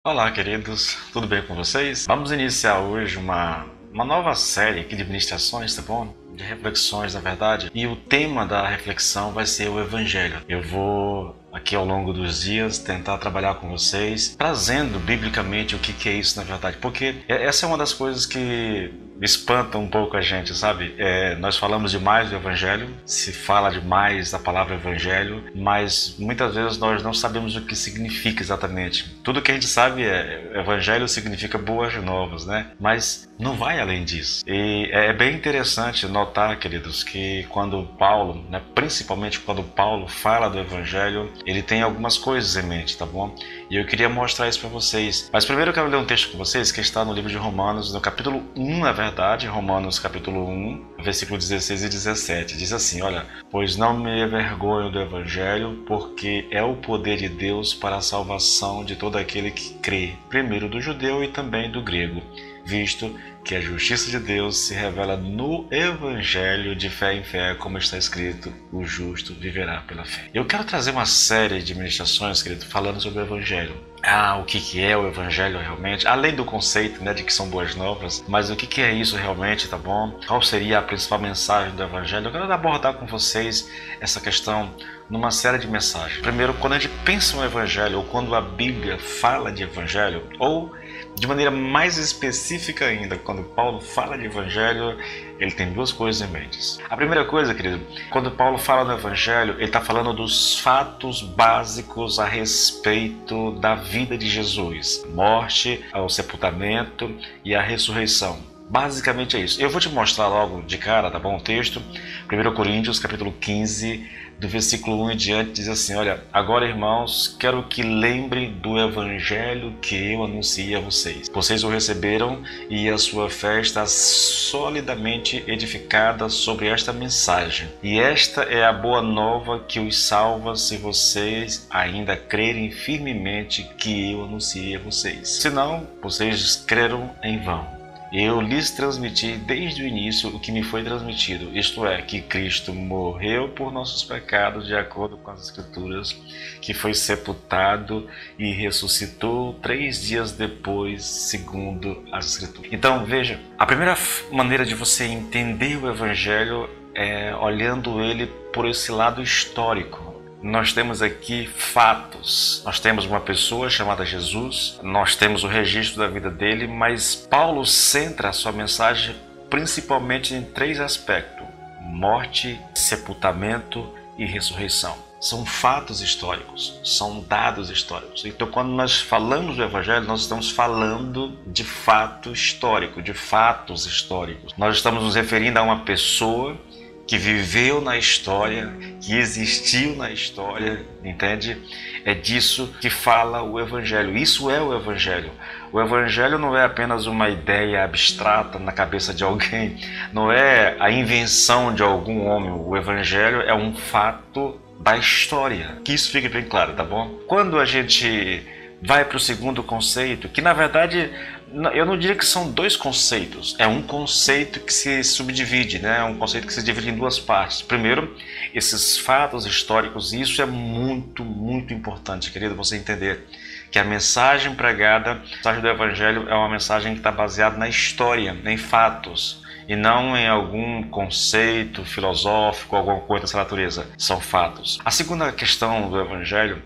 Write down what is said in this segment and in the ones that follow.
Olá, queridos, tudo bem com vocês? Vamos iniciar hoje uma nova série aqui de ministrações, tá bom? De reflexões, na verdade. E o tema da reflexão vai ser o Evangelho. Eu vou, aqui ao longo dos dias, tentar trabalhar com vocês, trazendo biblicamente o que é isso, na verdade. Porque essa é uma das coisas que espanta um pouco a gente, sabe? Nós falamos demais do Evangelho, se fala demais da palavra Evangelho, mas muitas vezes nós não sabemos o que significa exatamente. Tudo que a gente sabe Evangelho significa boas novas, né? Mas não vai além disso. E é bem interessante notar, queridos, que quando Paulo, né, principalmente quando Paulo fala do Evangelho, ele tem algumas coisas em mente, tá bom? E eu queria mostrar isso para vocês. Mas primeiro eu quero ler um texto com vocês que está no livro de Romanos, no capítulo 1, na verdade, Romanos capítulo 1, versículo 16 e 17. Diz assim, olha, pois não me envergonho do Evangelho, porque é o poder de Deus para a salvação de todo aquele que crê, primeiro do judeu e também do grego, visto que a justiça de Deus se revela no Evangelho de fé em fé, como está escrito, o justo viverá pela fé. Eu quero trazer uma série de ministrações, querido, falando sobre o Evangelho. O que é o Evangelho realmente, além do conceito, né, de que são boas novas, mas o que é isso realmente, tá bom? Qual seria a principal mensagem do Evangelho? Eu quero abordar com vocês essa questão numa série de mensagens. Primeiro, quando a gente pensa no Evangelho, ou quando a Bíblia fala de Evangelho, ou de maneira mais específica ainda, quando Paulo fala de Evangelho, ele tem duas coisas em mente. A primeira coisa, querido, quando Paulo fala do Evangelho, ele está falando dos fatos básicos a respeito da vida de Jesus, a morte, o sepultamento e a ressurreição. Basicamente é isso. Eu vou te mostrar logo de cara, tá bom? O texto, 1 Coríntios, capítulo 15, do versículo 1 em diante, diz assim, olha, agora, irmãos, quero que lembrem do Evangelho que eu anunciei a vocês. Vocês o receberam e a sua fé está solidamente edificada sobre esta mensagem. E esta é a boa nova que os salva se vocês ainda crerem firmemente que eu anunciei a vocês. Senão, vocês creram em vão. Eu lhes transmiti desde o início o que me foi transmitido, isto é, que Cristo morreu por nossos pecados de acordo com as Escrituras, que foi sepultado e ressuscitou 3 dias depois, segundo as Escrituras. Então, veja, a primeira maneira de você entender o Evangelho é olhando ele por esse lado histórico. Nós temos aqui fatos, nós temos uma pessoa chamada Jesus, nós temos o registro da vida dele, mas Paulo centra a sua mensagem principalmente em 3 aspectos: morte, sepultamento e ressurreição. São fatos históricos, são dados históricos. Então, quando nós falamos do Evangelho, nós estamos falando de fato histórico, de fatos históricos. Nós estamos nos referindo a uma pessoa que viveu na história, que existiu na história, entende? É disso que fala o Evangelho. Isso é o Evangelho. O Evangelho não é apenas uma ideia abstrata na cabeça de alguém, não é a invenção de algum homem. O Evangelho é um fato da história. Que isso fique bem claro, tá bom? Quando a gente vai para o segundo conceito, que na verdade eu não diria que são 2 conceitos, é um conceito que se subdivide, né? É um conceito que se divide em 2 partes. Primeiro, esses fatos históricos, e isso é muito, muito importante, querido, você entender que a mensagem pregada, a mensagem do Evangelho é uma mensagem que está baseada na história, em fatos, e não em algum conceito filosófico, alguma coisa dessa natureza. São fatos. A segunda questão do Evangelho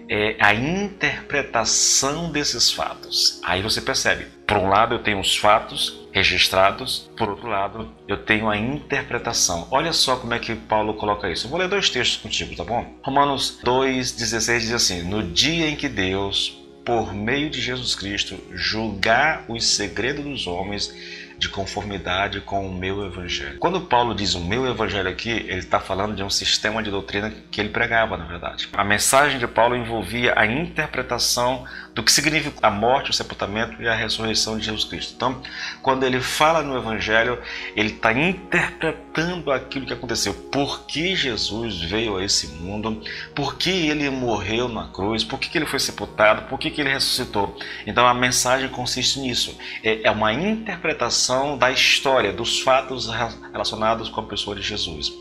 é a interpretação desses fatos. Aí você percebe, por um lado eu tenho os fatos registrados, por outro lado eu tenho a interpretação. Olha só como é que Paulo coloca isso. Eu vou ler 2 textos contigo, tá bom? Romanos 2,16 diz assim, no dia em que Deus, por meio de Jesus Cristo, julgar os segredos dos homens de conformidade com o meu Evangelho. Quando Paulo diz o meu Evangelho aqui, ele está falando de um sistema de doutrina que ele pregava, na verdade. A mensagem de Paulo envolvia a interpretação do que significa a morte, o sepultamento e a ressurreição de Jesus Cristo. Então, quando ele fala no Evangelho, ele está interpretando aquilo que aconteceu. Por que Jesus veio a esse mundo? Por que ele morreu na cruz? Por que ele foi sepultado? Por que ele ressuscitou? Então, a mensagem consiste nisso. É uma interpretação interpretação da história, dos fatos relacionados com a pessoa de Jesus.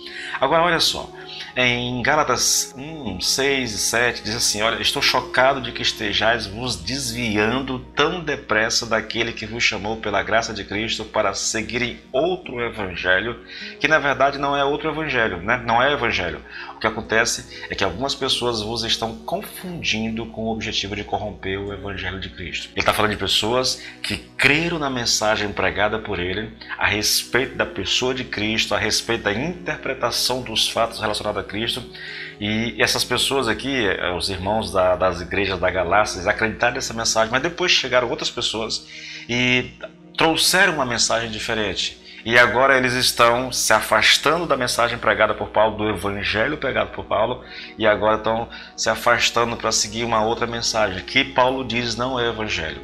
Agora, olha só, em Gálatas 1, 6 e 7 diz assim: olha, estou chocado de que estejais vos desviando tão depressa daquele que vos chamou pela graça de Cristo para seguirem outro evangelho, que na verdade não é outro evangelho, né? Não é evangelho. O que acontece é que algumas pessoas vos estão confundindo com o objetivo de corromper o evangelho de Cristo. Ele está falando de pessoas que creram na mensagem pregada por ele a respeito da pessoa de Cristo, a respeito da interpretação dos fatos relacionados a Cristo. E essas pessoas aqui, os irmãos das igrejas da Galácia, eles acreditaram nessa mensagem, mas depois chegaram outras pessoas e trouxeram uma mensagem diferente. E agora eles estão se afastando da mensagem pregada por Paulo, do evangelho pregado por Paulo, e agora estão se afastando para seguir uma outra mensagem, que Paulo diz não é evangelho.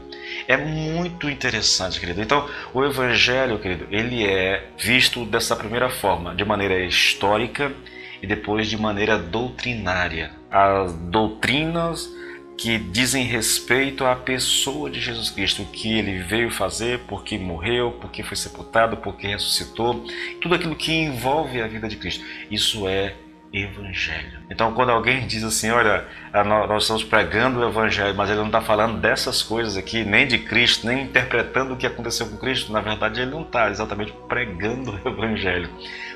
É muito interessante, querido. Então, o evangelho, querido, ele é visto dessa primeira forma, de maneira histórica e depois de maneira doutrinária. As doutrinas que dizem respeito à pessoa de Jesus Cristo, o que ele veio fazer, por que morreu, por que foi sepultado, por que ressuscitou, tudo aquilo que envolve a vida de Cristo. Isso é evangelho. Então, quando alguém diz assim, olha, nós estamos pregando o evangelho, mas ele não está falando dessas coisas aqui, nem de Cristo, nem interpretando o que aconteceu com Cristo, na verdade ele não está exatamente pregando o evangelho,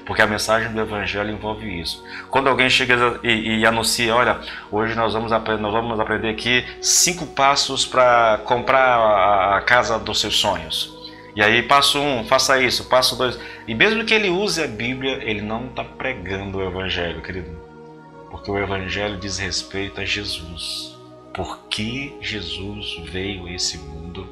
porque a mensagem do evangelho envolve isso. Quando alguém chega e anuncia, olha, hoje nós vamos aprender aqui 5 passos para comprar a casa dos seus sonhos. E aí, passo 1, faça isso, passo 2. E mesmo que ele use a Bíblia, ele não está pregando o evangelho, querido. Porque o evangelho diz respeito a Jesus. Por que Jesus veio a esse mundo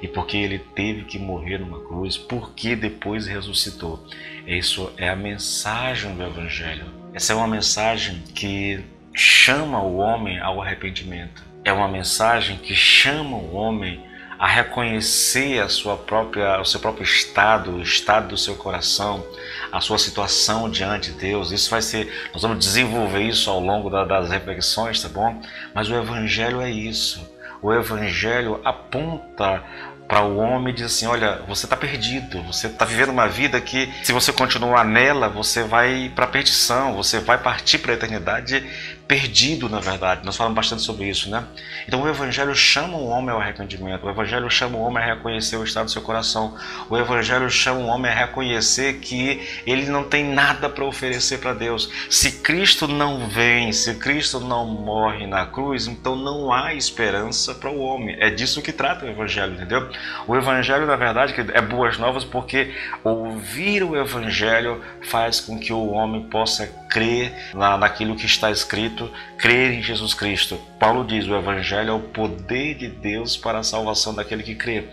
e por que ele teve que morrer numa cruz, por que depois ressuscitou. Isso é a mensagem do evangelho. Essa é uma mensagem que chama o homem ao arrependimento. É uma mensagem que chama o homem a reconhecer o seu próprio estado, o estado do seu coração, a sua situação diante de Deus. Isso vai ser, nós vamos desenvolver isso ao longo das reflexões, tá bom? Mas o evangelho é isso. O evangelho aponta para o homem e diz assim, olha, você está perdido, você está vivendo uma vida que, se você continuar nela, você vai para a perdição, você vai partir para a eternidade perdido, na verdade. Nós falamos bastante sobre isso, né? Então o evangelho chama o homem ao arrependimento, o evangelho chama o homem a reconhecer o estado do seu coração, o evangelho chama o homem a reconhecer que ele não tem nada para oferecer para Deus. Se Cristo não vem, se Cristo não morre na cruz, então não há esperança para o homem. É disso que trata o evangelho, entendeu? O evangelho, na verdade, é boas novas, porque ouvir o evangelho faz com que o homem possa crer naquilo que está escrito, crer em Jesus Cristo. Paulo diz, o evangelho é o poder de Deus para a salvação daquele que crê.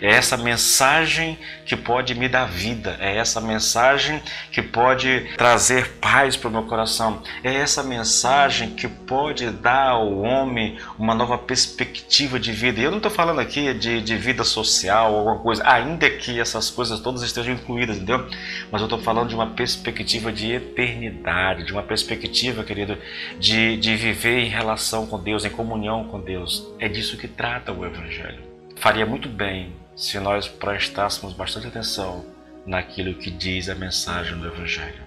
É essa mensagem que pode me dar vida, é essa mensagem que pode trazer paz para o meu coração, é essa mensagem que pode dar ao homem uma nova perspectiva de vida. E eu não estou falando aqui de vida social ou alguma coisa, ainda que essas coisas todas estejam incluídas, entendeu? Mas eu estou falando de uma perspectiva de eternidade, de uma perspectiva, querido, de viver em relação com Deus, em comunhão com Deus. É disso que trata o evangelho. Faria muito bem se nós prestássemos bastante atenção naquilo que diz a mensagem do evangelho.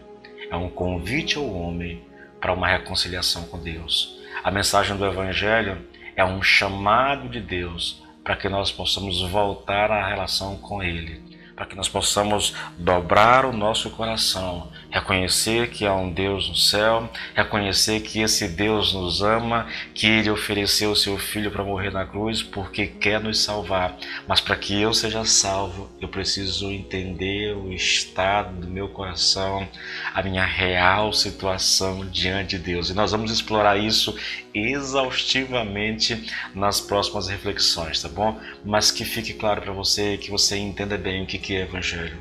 É um convite ao homem para uma reconciliação com Deus. A mensagem do evangelho é um chamado de Deus para que nós possamos voltar à relação com Ele, para que nós possamos dobrar o nosso coração, reconhecer que há um Deus no céu, reconhecer que esse Deus nos ama, que Ele ofereceu o seu Filho para morrer na cruz porque quer nos salvar. Mas para que eu seja salvo, eu preciso entender o estado do meu coração, a minha real situação diante de Deus. E nós vamos explorar isso exaustivamente nas próximas reflexões, tá bom? Mas que fique claro para você, que você entenda bem o que é evangelho.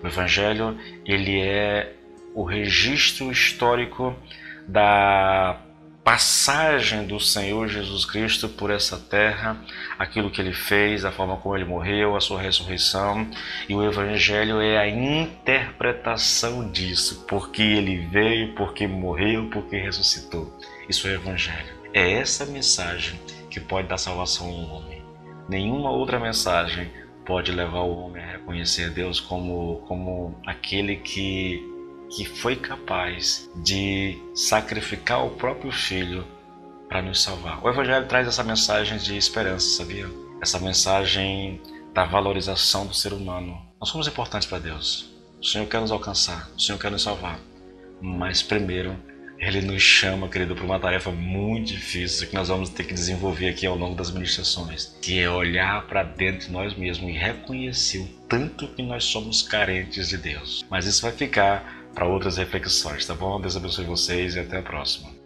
O evangelho, ele é o registro histórico da passagem do Senhor Jesus Cristo por essa terra, aquilo que ele fez, a forma como ele morreu, a sua ressurreição. E o evangelho é a interpretação disso, porque ele veio, porque morreu, porque ressuscitou. Isso é evangelho. É essa mensagem que pode dar salvação ao homem. Nenhuma outra mensagem pode levar o homem a reconhecer Deus como aquele que foi capaz de sacrificar o próprio Filho para nos salvar. O Evangelho traz essa mensagem de esperança, sabia? Essa mensagem da valorização do ser humano. Nós somos importantes para Deus. O Senhor quer nos alcançar, o Senhor quer nos salvar. Mas primeiro, Ele nos chama, querido, para uma tarefa muito difícil que nós vamos ter que desenvolver aqui ao longo das ministrações, que é olhar para dentro de nós mesmos e reconhecer o tanto que nós somos carentes de Deus. Mas isso vai ficar para outras reflexões, tá bom? Deus abençoe vocês e até a próxima.